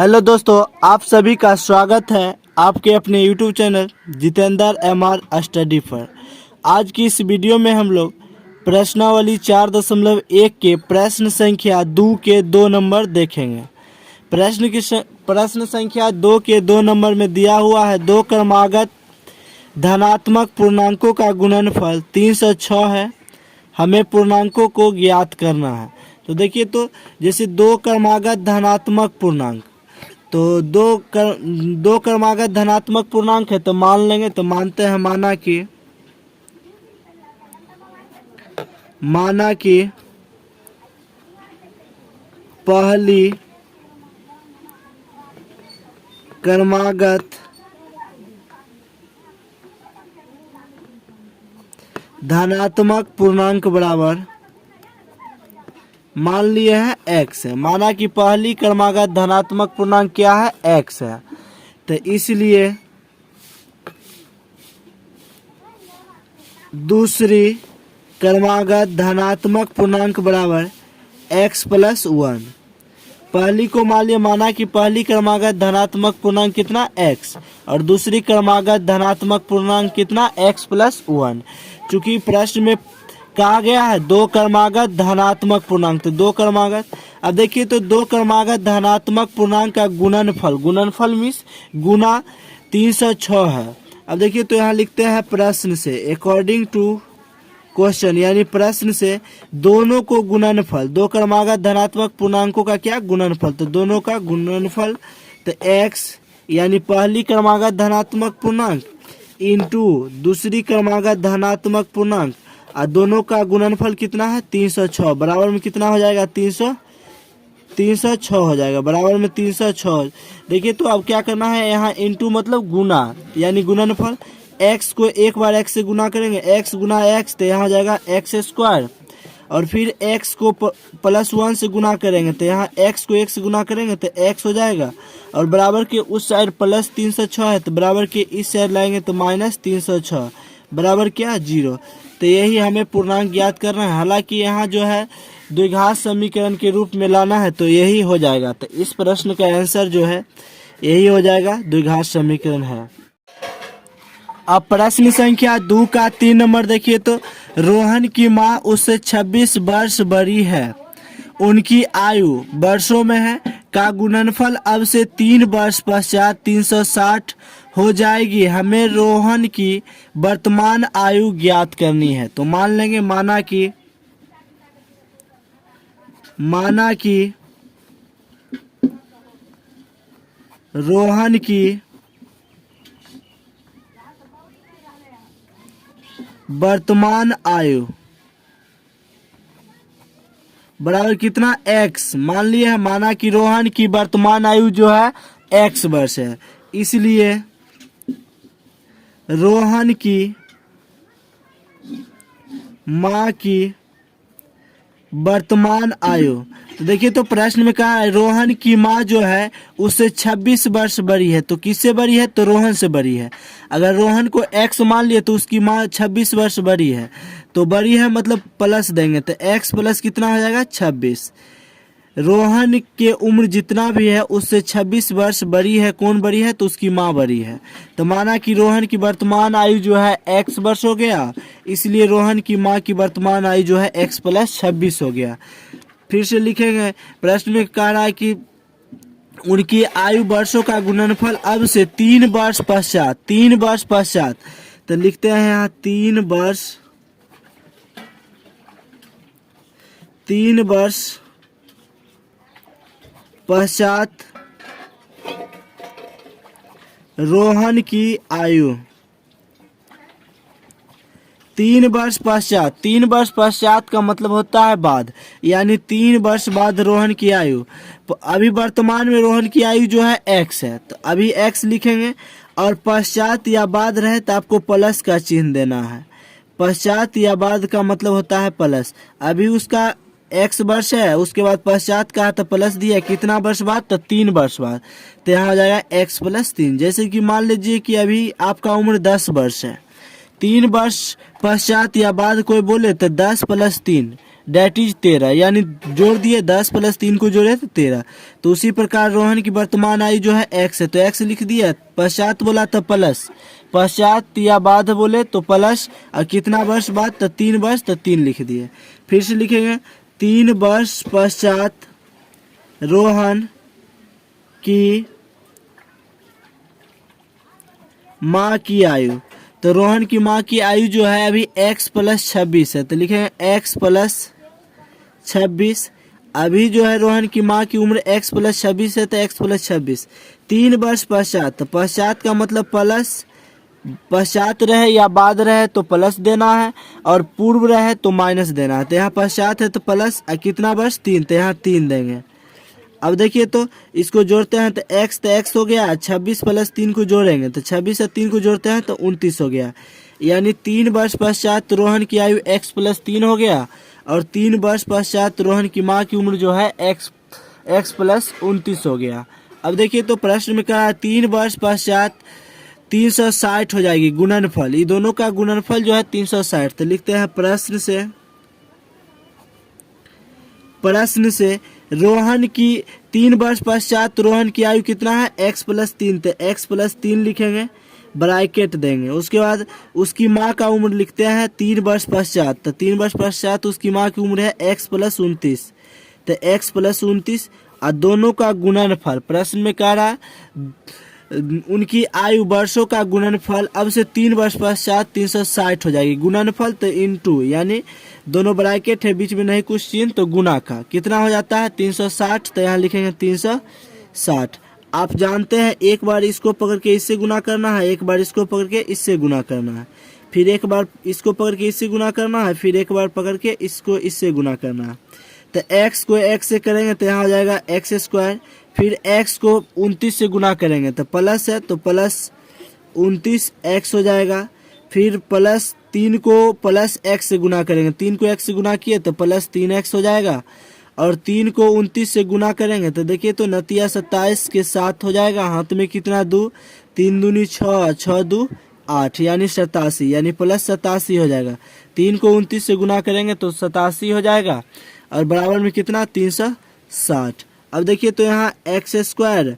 Hello दोस्तों, आप सभी का स्वागत है आपके अपने YouTube channel Jitendra MR study पर। आज की इस वीडियो में हम लोग प्रश्नावली 4.1 के प्रश्न संख्या 2 के 2 नंबर देखेंगे। प्रश्न संख्या 2 के 2 नंबर में दिया हुआ है दो क्रमागत धनात्मक पूर्णांकों का गुणनफल 306 है। हमें पूर्णांकों को ज्ञात करना है। तो देखिए, तो जैसे दो क्रमागत धनात्मक पूर्णांक, तो दो क्रमागत धनात्मक पूर्णांक है तो मान लेंगे। तो मानते हैं माना कि पहली क्रमागत धनात्मक पूर्णांक बराबर मान लिए है x है। माना कि पहली क्रमागत धनात्मक पूर्णांक क्या है, x है। तो इसलिए दूसरी क्रमागत धनात्मक पूर्णांक बराबर x + 1। पहली को मान लिया, माना कि पहली क्रमागत धनात्मक पूर्णांक कितना x और दूसरी क्रमागत धनात्मक पूर्णांक कितना x + 1। चूंकि प्रश्न में कहा गया है दो क्रमागत धनात्मक पूर्णांक, तो दो क्रमागत, अब देखिए तो दो क्रमागत धनात्मक पूर्णांक का गुणनफल मीन्स गुना 306 है। अब देखिए तो यहाँ लिखते हैं प्रश्न से अकॉर्डिंग टू क्वेश्चन, यानी प्रश्न से दोनों को गुणनफल, दो क्रमागत धनात्मक पूर्णांकों का क्या गुणनफल, तो दोनों का गुणनफल, तो x यानी पहली क्रमागत धनात्मक पूर्णांक इंटू दूसरी क्रमागत धनात्मक पूर्णांक, और दोनों का गुणनफल कितना है 306, बराबर में कितना हो जाएगा 306 हो जाएगा, बराबर में 306। देखिए तो अब क्या करना है, यहाँ इंटू मतलब गुना, यानी गुणनफल। x को एक बार x से गुना करेंगे, x गुना x, तो यहाँ हो जाएगा x², और फिर x को +1 से गुना करेंगे, तो यहाँ x को 1 से गुना करेंगे तो x हो जाएगा, और बराबर के उस साइड +306 है तो बराबर के इस साइड लाएंगे तो -306, बराबर क्या 0। तो यही हमें पूर्णांक ज्ञात करना है। हालांकि यहाँ जो है द्विघात समीकरण के रूप में लाना है तो यही हो जाएगा। तो इस प्रश्न का आंसर जो है यही हो जाएगा, द्विघात समीकरण है। अब प्रश्न संख्या 2 का 3 नंबर देखिए, तो रोहन की माँ उससे 26 वर्ष बड़ी है, उनकी आयु वर्षों में है, का गुणनफल अब से 3 वर्ष पश्चात 360 हो जाएगी। हमें रोहन की वर्तमान आयु ज्ञात करनी है। तो मान लेंगे, माना कि रोहन की वर्तमान आयु बराबर कितना x, मान लिया है। माना कि रोहन की वर्तमान आयु जो है x वर्ष है, इसलिए रोहन की माँ की वर्तमान आयु, तो देखिए तो प्रश्न में कहा है रोहन की माँ जो है उससे 26 वर्ष बड़ी है। तो किससे बड़ी है, तो रोहन से बड़ी है। अगर रोहन को x मान लिए तो उसकी माँ 26 वर्ष बड़ी है, तो बड़ी है मतलब प्लस देंगे, तो x प्लस कितना हो जाएगा 26। रोहन के उम्र जितना भी है उससे 26 वर्ष बड़ी है। कौन बड़ी है, तो उसकी माँ बड़ी है। तो माना कि रोहन की वर्तमान आयु जो है x वर्ष हो गया, इसलिए रोहन की माँ की वर्तमान आयु जो है x + 26 हो गया। फिर से लिखेंगे, प्रश्न में कह रहा है कि उनकी आयु वर्षों का गुणनफल अब से 3 वर्ष पश्चात, तो लिखते हैं यहाँ 3 वर्ष पश्चात रोहन की आयु, 3 वर्ष पश्चात का मतलब होता है बाद, यानी 3 वर्ष बाद रोहन की आयु। अभी वर्तमान में रोहन की आयु जो है x है, तो अभी x लिखेंगे, और पश्चात या बाद रहे तो आपको प्लस का चिन्ह देना है। पश्चात या बाद का मतलब होता है प्लस। अभी उसका x वर्ष है, उसके बाद पश्चात का तो प्लस दिया, कितना वर्ष बाद, तो 3 वर्ष बाद, तो यहाँ हो जाएगा x + 3। जैसे कि मान लीजिए कि अभी आपका उम्र 10 वर्ष है, 3 वर्ष पश्चात या बाद कोई बोले तो 10 + 3 डेट इज 13, यानी जोड़ दिए 10 प्लस 3 को जोड़े तो 13। तो उसी प्रकार रोहन की वर्तमान आयु जो है x है, तो x लिख दिया, पश्चात बोला तो प्लस, पश्चात या बाद बोले तो प्लस, और कितना वर्ष बाद तो 3 वर्ष, तो 3 लिख दिए। फिर से लिखेंगे 3 वर्ष पश्चात रोहन की माँ की आयु। तो रोहन की माँ की आयु जो है अभी x प्लस 26 है, तो लिखेंगे x प्लस 26। अभी जो है रोहन की माँ की उम्र x प्लस 26 है, तो x प्लस 26। 3 वर्ष पश्चात, तो पश्चात का मतलब प्लस, पश्चात रहे या बाद रहे तो प्लस देना है, और पूर्व रहे तो माइनस देना है। तो यहाँ पश्चात है तो प्लस, और कितना वर्ष 3, तो यहाँ 3 देंगे। अब देखिए तो इसको जोड़ते हैं तो x हो गया, 26 प्लस 3 को जोड़ेंगे तो 26 और 3 को जोड़ते हैं तो 29 हो गया, यानी 3 वर्ष पश्चात रोहन की आयु x प्लस 3 हो गया, और 3 वर्ष पश्चात रोहन की माँ की उम्र जो है x प्लस 29 हो गया। अब देखिए तो प्रश्न में कहा 3 वर्ष पश्चात 360 हो जाएगी गुणनफल, ये दोनों का गुणनफल जो है 360। तो लिखते हैं प्रश्न से रोहन की 3 वर्ष पश्चात रोहन की आयु कितना है x प्लस 3, तो x प्लस 3 लिखेंगे, ब्रैकेट देंगे। उसके बाद उसकी माँ का उम्र लिखते हैं 3 वर्ष पश्चात, तो 3 वर्ष पश्चात उसकी माँ की उम्र है x प्लस 29, तो x प्लस 29, और दोनों का गुणनफल प्रश्न में कह रहा है उनकी आयु वर्षों का गुणनफल अब से 3 वर्ष पश्चात 360 हो जाएगी। गुणनफल तो इनटू, यानी दोनों ब्रैकेट है, बीच में नहीं कुछ चिन्ह, तो गुना का कितना हो जाता है 360, तो यहाँ लिखेंगे 360। आप जानते हैं एक बार इसको पकड़ के इससे गुना करना है, एक बार इसको पकड़ के इससे गुना करना है, फिर एक बार इसको पकड़ के इससे गुना करना है, फिर एक बार पकड़ के इसको इससे गुना करना है। तो x को x से करेंगे तो यहाँ हो जाएगा x स्क्वायर, फिर x को 29 से गुना करेंगे तो प्लस है, तो प्लस 29x हो जाएगा, फिर प्लस 3 को प्लस x से गुना करेंगे, 3 को x से गुना किए तो प्लस 3x हो जाएगा, और 3 को 29 से गुना करेंगे तो देखिए तो नतिया 27 के साथ हो जाएगा, हाथ में कितना 2, 3 दूनी 6, 6 2 8, यानी 87, यानी प्लस 87 हो जाएगा। 3 को 29 से गुना करेंगे तो 87 हो जाएगा, और बराबर में कितना 360। अब देखिए तो यहाँ x square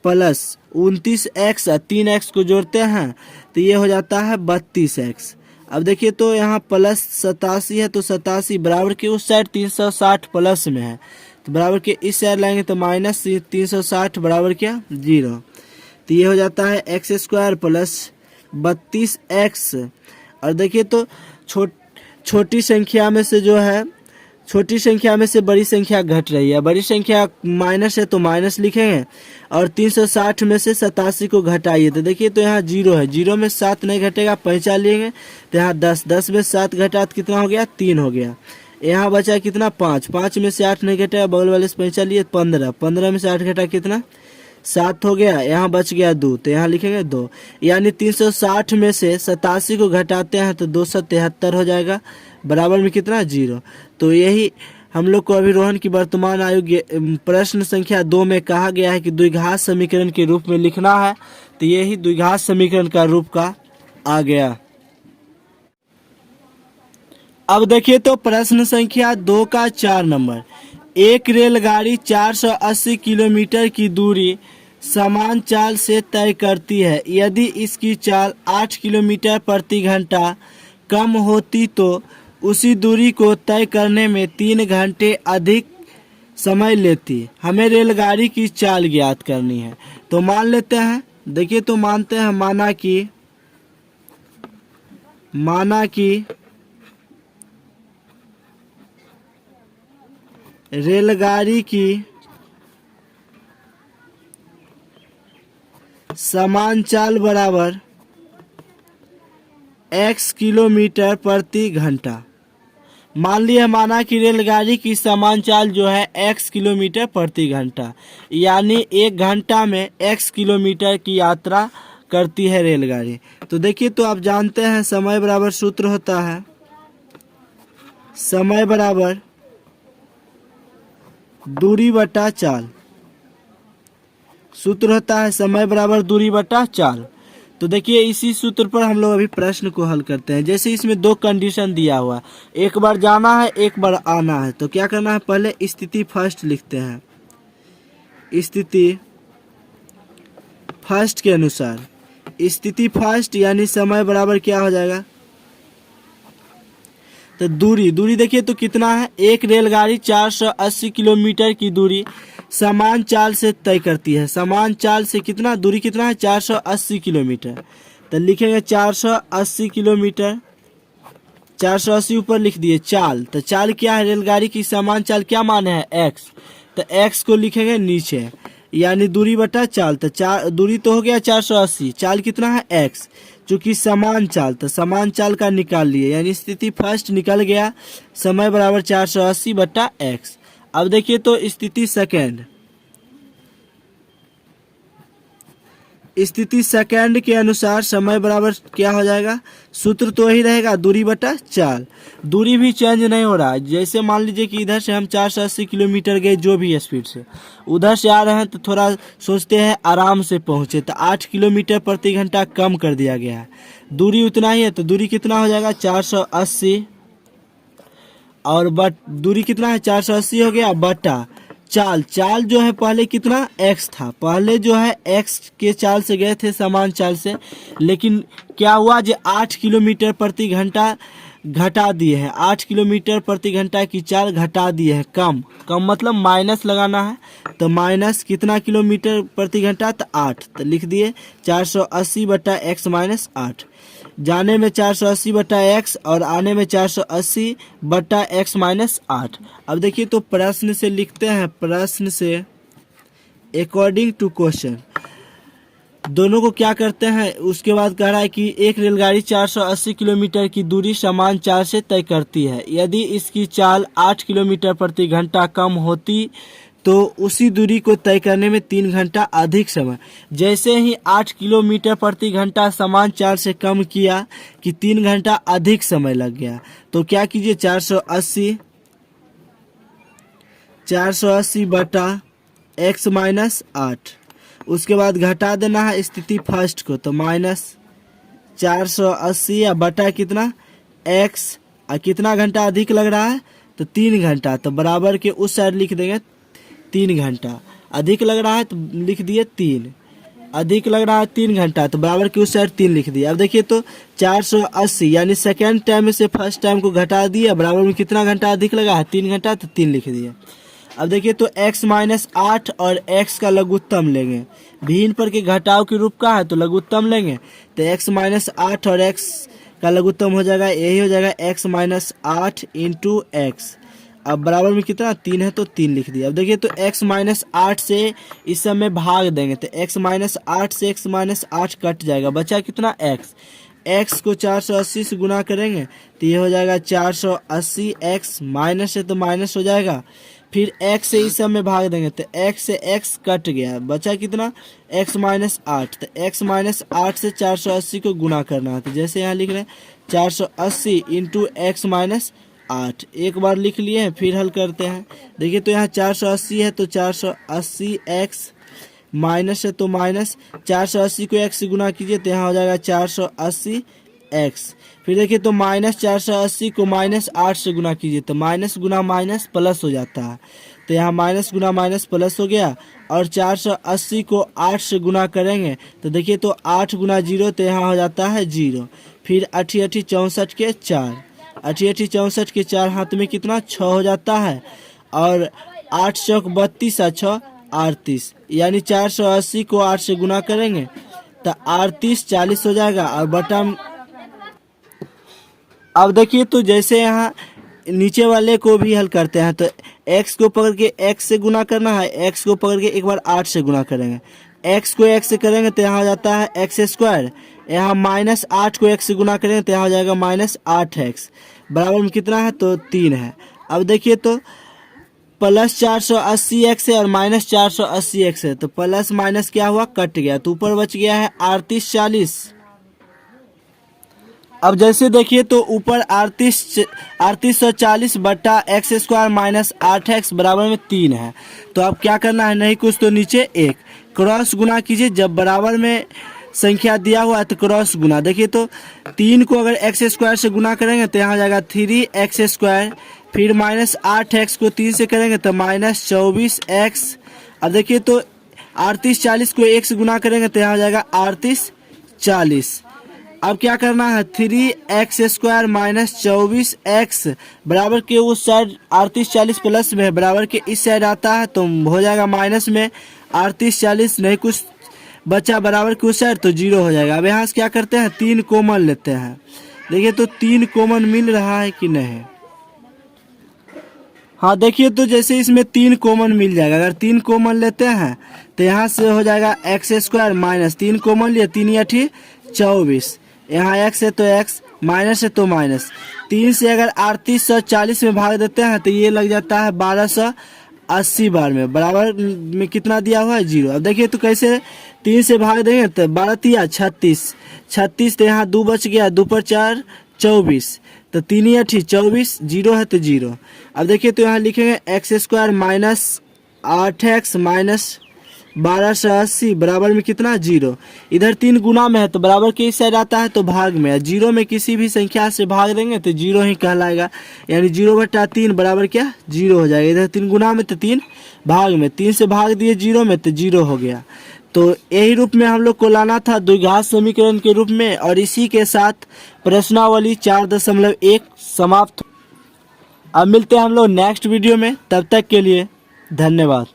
plus 29x, 3x को जोड़ते हैं तो ये हो जाता है 32x। अब देखिए तो यहाँ प्लस 87 है, तो 87 बराबर के उस साइड 360 प्लस में है, तो बराबर के इस साइड लाएंगे तो माइनस 360 बराबर क्या 0, तो ये हो जाता है x स्क्वायर प्लस 32x। और देखिए तो छोटी संख्या में से जो है, छोटी संख्या में से बड़ी संख्या घट रही है, बड़ी संख्या माइनस है तो माइनस लिखेंगे, और 360 में से 87 को घटाइए तो देखिए तो यहाँ 0 है, 0 में 7 नहीं घटेगा, पैंचा लेंगे तो यहाँ 10, 10 में 7 घटा तो कितना हो गया 3 हो गया, यहाँ बचा कितना 5, 5 में से 8 नहीं घटेगा, बगल वाले से पैंचा लिए 15, 15 में से 8 घटा कितना 7 हो गया, यहाँ बच गया 2, तो यहाँ लिखेंगे 2, यानी 360 में से 87 को घटाते हैं तो 273 हो जाएगा, बराबर में कितना 0। तो यही हम लोग को अभी रोहन की वर्तमान आयु प्रश्न संख्या 2 में कहा गया है कि द्विघात समीकरण के रूप में लिखना है, तो यही द्विघात समीकरण का रूप का आ गया। अब देखिए तो प्रश्न संख्या 2 का 4 नंबर, एक रेलगाड़ी 480 किलोमीटर की दूरी समान चाल से तय करती है, यदि इसकी चाल 8 किलोमीटर प्रति घंटा कम होती तो उसी दूरी को तय करने में 3 घंटे अधिक समय लेती। हमें रेलगाड़ी की चाल ज्ञात करनी है, तो मान लेते हैं, देखिए तो मानते हैं, माना कि रेलगाड़ी की समान चाल बराबर x किलोमीटर प्रति घंटा। मान लिया माना कि रेलगाड़ी की समान चाल जो है x किलोमीटर प्रति घंटा, यानी 1 घंटा में x किलोमीटर की यात्रा करती है रेलगाड़ी। तो देखिए तो आप जानते हैं समय बराबर सूत्र होता है, समय बराबर दूरी बटा चाल, सूत्र होता है समय बराबर दूरी बटा चाल। तो देखिए इसी सूत्र पर हम लोग अभी प्रश्न को हल करते हैं। जैसे इसमें दो कंडीशन दिया हुआ है, एक बार जाना है एक बार आना है, तो क्या करना है, पहले स्थिति फर्स्ट लिखते हैं। स्थिति फर्स्ट के अनुसार, स्थिति फर्स्ट यानी समय बराबर क्या हो जाएगा, तो दूरी देखिए तो कितना है, एक रेलगाड़ी 480 किलोमीटर की दूरी समान चाल से तय करती है। समान चाल से कितना दूरी, कितना है 480 किलोमीटर। तो लिखेंगे 480 किलोमीटर, 480 ऊपर लिख दिए चाल। तो चाल क्या है, रेलगाड़ी की समान चाल क्या माने है, x। तो x को लिखेंगे नीचे, यानी दूरी बटा चाल। तो दूरी तो हो गया 480, चाल कितना है x, चूंकि समान चाल, तो समान चाल का निकाल लिए, यानी स्थिति फर्स्ट निकल गया, समय बराबर 480 बटा x। अब देखिए तो स्थिति सेकंड, स्थिति सेकंड के अनुसार समय बराबर क्या हो जाएगा, सूत्र तो वही रहेगा, दूरी बटा चाल। दूरी भी चेंज नहीं हो रहा है। जैसे मान लीजिए कि इधर से हम 480 किलोमीटर गए जो भी स्पीड से, उधर से आ रहे हैं तो थोड़ा सोचते हैं आराम से पहुंचे, तो 8 किलोमीटर प्रति घंटा कम कर दिया गया है। दूरी उतना ही है, तो दूरी कितना हो जाएगा 480, और दूरी कितना है 480 हो गया बटा चाल। चाल जो है पहले कितना x था, पहले जो है x के चाल से गए थे समान चाल से, लेकिन क्या हुआ जो 8 किलोमीटर प्रति घंटा घटा दिए हैं, 8 किलोमीटर प्रति घंटा की चाल घटा दिए हैं, कम मतलब माइनस लगाना है। तो माइनस कितना किलोमीटर प्रति घंटा, तो 8। तो लिख दिए 480 बटा x माइनस 8। जाने में 480 बटा x और आने में 480 बटा x माइनस 8। अब देखिए तो प्रश्न से लिखते हैं, प्रश्न से अकॉर्डिंग टू क्वेश्चन दोनों को क्या करते हैं। उसके बाद कह रहा है कि एक रेलगाड़ी 480 किलोमीटर की दूरी समान चाल से तय करती है। यदि इसकी चाल 8 किलोमीटर प्रति घंटा कम होती तो उसी दूरी को तय करने में 3 घंटा अधिक समय। जैसे ही 8 किलोमीटर प्रति घंटा समान चाल से कम किया कि 3 घंटा अधिक समय लग गया। तो क्या कीजिए 480 बटा x माइनस 8। उसके बाद घटा देना है स्थिति फर्स्ट को, तो माइनस 480 या बटा कितना x, और कितना घंटा अधिक लग रहा है, तो 3 घंटा। तो बराबर के उस साइड लिख देंगे 3 घंटा, अधिक लग रहा है तो लिख दिए 3, अधिक लग रहा है 3 घंटा, तो बराबर के उस साइड 3 लिख दिए। अब देखिए तो 480 यानी सेकेंड टाइम में से फर्स्ट टाइम को घटा दिया, बराबर में कितना घंटा अधिक लगा है 3 घंटा, तो 3 लिख दिए। अब देखिए तो x माइनस 8 और x का लघुत्तम लेंगे, भिन्न पर के घटाव के रूप का है तो लघुत्तम लेंगे। तो x माइनस 8 और x का लघुत्तम हो जाएगा, यही हो जाएगा x माइनस 8 इंटू एक्स। अब बराबर में कितना 3 है तो 3 लिख दिया। अब देखिए तो x माइनस 8 से इस सब में भाग देंगे, तो x माइनस 8 से x माइनस 8 कट जाएगा, बचा कितना x को 480 से गुना करेंगे तो ये हो जाएगा 480, x माइनस है तो माइनस हो जाएगा, फिर x से इस सब में भाग देंगे तो x से x कट गया, बचा कितना x माइनस 8। तो x माइनस 8 से 480 को गुना करना है, तो जैसे यहाँ लिख रहे हैं 480 इंटू एक्स माइनस 8, एक बार लिख लिए हैं, फिर हल करते हैं। देखिए तो यहाँ 480 है तो 480 x माइनस है तो माइनस 480 को x से गुना कीजिए तो यहाँ हो जाएगा 480 x। फिर देखिए तो माइनस 480 को माइनस 8 से गुना कीजिए तो माइनस गुना माइनस प्लस हो जाता है, तो यहाँ माइनस गुना माइनस प्लस हो गया। और 480 को 8 से गुना करेंगे तो देखिए तो 8 गुना 0 तो यहाँ हो जाता है 0। फिर 8 8 64 के 4, 8 8 64 के 4 हाथ में कितना 6 हो जाता है, और 8 चौक 32 और 6 38, यानी 480 को 8 से गुना करेंगे तो 38 40 हो जाएगा। और बटन अब देखिए तो जैसे यहाँ नीचे वाले को भी हल करते हैं तो x को पकड़ के x से गुना करना है, x को पकड़ के एक बार 8 से गुना करेंगे, x को x से करेंगे तो यहाँ हो जाता है x स्क्वायर, यहाँ माइनस 8 को x से गुना करेंगे तो यहाँ हो जाएगा माइनस 8x, बराबर में कितना है तो 3 है। अब देखिए तो प्लस 480x है और माइनस 480x है, तो प्लस माइनस क्या हुआ कट गया, तो ऊपर बच गया है 38 40। अब जैसे देखिए तो ऊपर 3840 बटा एक्स स्क्वायर माइनस 8x बराबर में 3 है। तो अब क्या करना है, नहीं कुछ तो नीचे 1 क्रॉस गुना कीजिए, जब बराबर में संख्या दिया हुआ है तो क्रॉस गुना। देखिए तो 3 को अगर एक्स स्क्वायर से गुना करेंगे तो यहाँ हो जाएगा 3x², फिर -8x को 3 से करेंगे तो -24x। अब देखिए तो 3840 को 1 से गुना करेंगे तो यहाँ हो जाएगा 3840। अब क्या करना है, 3x² -24x बराबर के उस साइड 3840 प्लस में है, बराबर के इस साइड आता है तो हो जाएगा माइनस में 3840, नहीं कुछ बचा बराबर के उस साइड तो 0 हो जाएगा। अब यहाँ से क्या करते हैं, 3 कॉमन लेते हैं। देखिए तो 3 कॉमन मिल रहा है कि नहीं। हाँ देखिए तो जैसे इसमें 3 कॉमन मिल जाएगा, अगर 3 कॉमन लेते हैं तो यहाँ से हो जाएगा x² माइनस 3 कॉमन लिए 3 × 8 = 24, यहाँ x है तो x, माइनस है तो माइनस। 3 से अगर 3840 में भाग देते हैं तो ये लग जाता है 1280 बार में, बराबर में कितना दिया हुआ है 0। अब देखिए तो कैसे 3 से भाग देंगे तो 12 × 36, 36 तो यहाँ 2 बच गया, 2 पर 4 24, तो 3 × 8 = 24, 0 है तो 0। अब देखिए तो यहाँ लिखेंगे x² माइनस 8x माइनस 1280 बराबर में कितना 0। इधर 3 गुना में है तो बराबर के इस साइड आता है तो भाग में है। 0 में किसी भी संख्या से भाग देंगे तो 0 ही कहलाएगा, यानी 0/3 बराबर क्या 0 हो जाएगा। इधर 3 गुना में तो 3 भाग में, 3 से भाग दिए 0 में तो 0 हो गया। तो यही रूप में हम लोग को लाना था द्विघात समीकरण के रूप में, और इसी के साथ प्रश्नावली 4.1 समाप्त। अब मिलते हैं हम लोग नेक्स्ट वीडियो में, तब तक के लिए धन्यवाद।